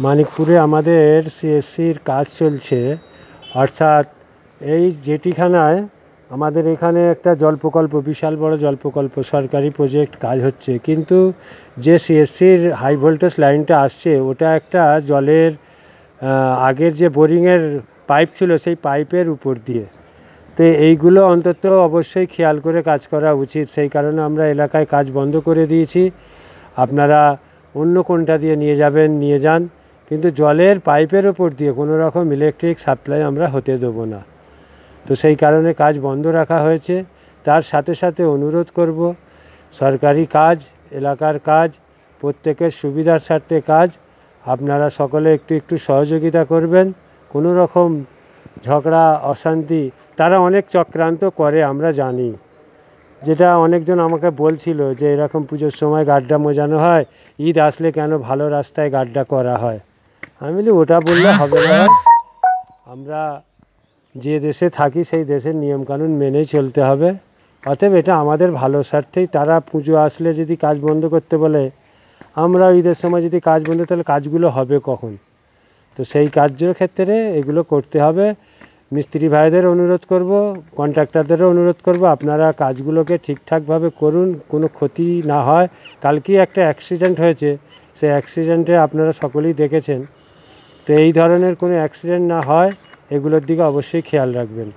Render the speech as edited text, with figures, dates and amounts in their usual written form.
মানিকপুরে আমাদের সিএসসির কাজ চলছে, অর্থাৎ এই জেটিখানায় আমাদের এখানে একটা জল প্রকল্প, বিশাল বড় জল প্রকল্প, সরকারি প্রজেক্ট কাজ হচ্ছে। কিন্তু যে সিএসসির হাই ভোল্টেজ লাইনটা আসছে ওটা একটা জলের আগের যে বোরিংয়ের পাইপ ছিল সেই পাইপের উপর দিয়ে। তো এইগুলো অন্তত অবশ্যই খেয়াল করে কাজ করা উচিত। সেই কারণে আমরা এলাকায় কাজ বন্ধ করে দিয়েছি। আপনারা অন্য কোনটা দিয়ে নিয়ে যাবেন নিয়ে যান, কিন্তু জলের পাইপের ওপর দিয়ে কোনো রকম ইলেকট্রিক সাপ্লাই আমরা হতে দেবো না। তো সেই কারণে কাজ বন্ধ রাখা হয়েছে। তার সাথে সাথে অনুরোধ করব, সরকারি কাজ, এলাকার কাজ, প্রত্যেকের সুবিধার স্বার্থে কাজ, আপনারা সকলে একটু একটু সহযোগিতা করবেন। কোনো রকম ঝগড়া অশান্তি, তারা অনেক চক্রান্ত করে আমরা জানি, যেটা অনেকজন আমাকে বলছিল যে এরকম পুজোর সময় গাড্ডা মোজানো হয়, ঈদ আসলে কেন ভালো রাস্তায় গাড্ডা করা হয়। আমি বলি ওটা বললে হবে না, আমরা যে দেশে থাকি সেই দেশের নিয়মকানুন মেনেই চলতে হবে। অতএব এটা আমাদের ভালো স্বার্থেই, তারা পুজো আসলে যদি কাজ বন্ধ করতে বলে, আমরা ঈদের সময় যদি কাজ বন্ধ, তাহলে কাজগুলো হবে কখন? তো সেই কাজের ক্ষেত্রে এগুলো করতে হবে। মিস্ত্রি ভাইদের অনুরোধ করব, কন্ট্রাক্টরদেরও অনুরোধ করব, আপনারা কাজগুলোকে ঠিকঠাকভাবে করুন, কোনো ক্ষতি না হয়। কালকেই একটা অ্যাক্সিডেন্ট হয়েছে, সেই অ্যাক্সিডেন্টে আপনারা সকলেই দেখেছেন। তো এই ধরনের কোনো অ্যাক্সিডেন্ট না হয় এগুলোর দিকে অবশ্যই খেয়াল রাখবেন।